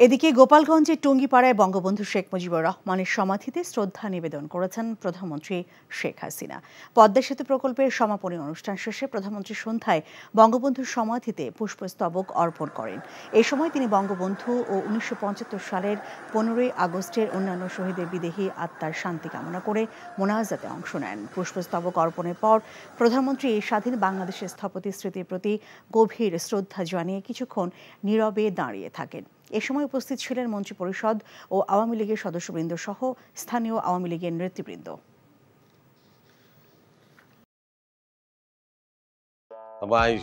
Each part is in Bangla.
এদিকে গোপালগঞ্জের টুঙ্গিপাড়ায় বঙ্গবন্ধু শেখ মুজিবুর রহমানের সমাধিতে শ্রদ্ধা নিবেদন করেছেন প্রধানমন্ত্রী শেখ হাসিনা। পদ্মা সেতু প্রকল্পের সমাপনী অনুষ্ঠান শেষে প্রধানমন্ত্রী সন্ধ্যায় বঙ্গবন্ধুর সমাধিতে পুষ্পস্তবক অর্পণ করেন। এ সময় তিনি বঙ্গবন্ধু ও ১৯৭৫ সালের ১৫ই আগস্টের অন্যান্য শহীদের বিদেহী আত্মার শান্তি কামনা করে মোনাজাতে অংশ নেন। পুষ্পস্তবক অর্পণের পর প্রধানমন্ত্রী স্বাধীন বাংলাদেশের স্থপতি স্মৃতির প্রতি গভীর শ্রদ্ধা জানিয়ে কিছুক্ষণ নীরবে দাঁড়িয়ে থাকেন। এ সময় উপস্থিত ছিলেন মন্ত্রিপরিষদ ও আওয়ামী লীগের সদস্যবৃন্দ সহ স্থানীয় আওয়ামী লীগের নেতৃবৃন্দ।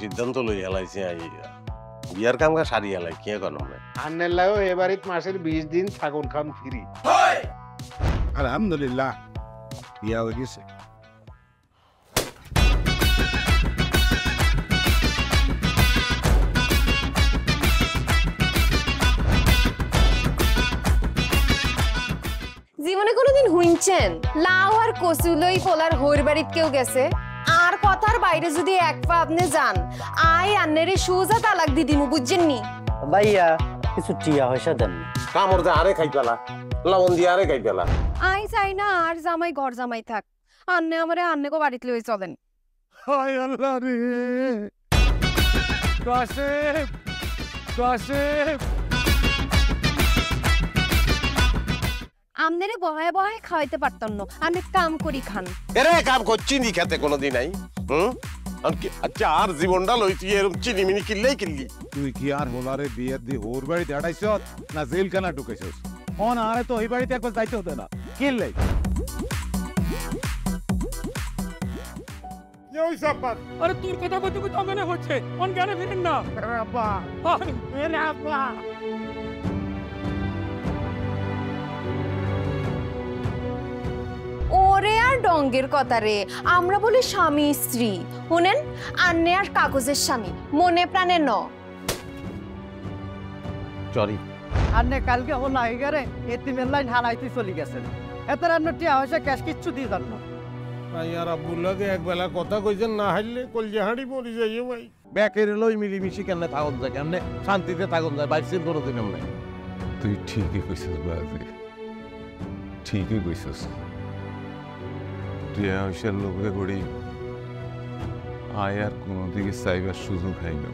সিদ্ধান্ত লই হেলাইছে বিয়ার কাম সারি হেলাই কি এখন আন্নেলাও এবারে মাসের 20 দিন থাকুন খাম ফ্রি। আলহামদুলিল্লাহ বিয়া হয়ে গেছে। জীবনে কোনোদিন হুইনছেন লাউ আর কচুলই পোলার হইর বাড়িত কেউ গেছে আর কথার বাইরে যদি এক পা আপনি যান আই আন্নেরে সুজা তালাক দি দিমু বুঝছেন নি ভাইয়া কিছু টিয়া পয়সা দেন কামর দে আরে খাই পেলা লবণ দিয়ে আরে খাই পেলা আই চাই না আর জামাই ঘর জামাই থাক আন্নে আমারে আন্নেকো বাড়িতে লই চলেন। হায় আল্লাহ রে কাশেম কাশেম আমনেরে বহায় বহায় খাওয়াইতে পারতাম না আন্নে কাম করি খান। এরে কাম করছি নি খেতে কোনোদিন নাই আচ্ছা আর জীবনটা লই তুই এরকম চিনিমিনি কিল্লেই কিল্লি তুই কি আর হোলারে বিয়ের দি ওর বাড়িতে আড়াইছ না জেলখানা ঢুকেছিস? অন আরে তো ওই বাড়িতে একবার যাইতে হতো না কিনলে আরে তোর কথা কইতে কইতে মনে হচ্ছে কোন জ্ঞানে ফিরেন না আব্বা মেরে আব্বা ওরে আর ডঙ্গের কথা রে আমরা বলি স্বামী স্ত্রী শুনেন আন্নে আর কাগজের স্বামী মনে প্রাণে ন সরি আন্নে কালকে ও নাই গরে এতিমের লাইন হালাইতে চলে গেছেন এত রান্ন টিয়া পয়সা ক্যাশ কিচ্ছু দিয়ে যান না ভাই আর আব্বুল্লাহকে এক বেলা কথা কইছেন না হাইলে কলজে হাঁড়ি মরি যাইও ভাই। ব্যাকের লই মিলিমিশি কেমনে থাকুন যায় কেমনে শান্তিতে থাকুন যায় বাইসির কোনোদিন এমনি। তুই ঠিকই কইছিস বাজে ঠিকই কইছিস তুই আয়সার লোকে করি আয় আর কোনোদিকে চাইবার সুযোগ হয় না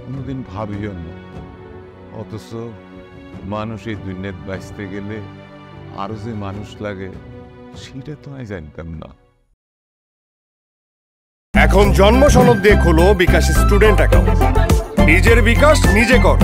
কোনোদিন ভাবিও না অথচ মানুষ এই দুনিয়াত বাঁচতে গেলে আরো যে মানুষ লাগে সেটা তো আমি জানতাম না। এখন জন্ম সনদ দিয়ে খোলো বিকাশ স্টুডেন্ট অ্যাকাউন্ট। নিজের বিকাশ নিজে কর।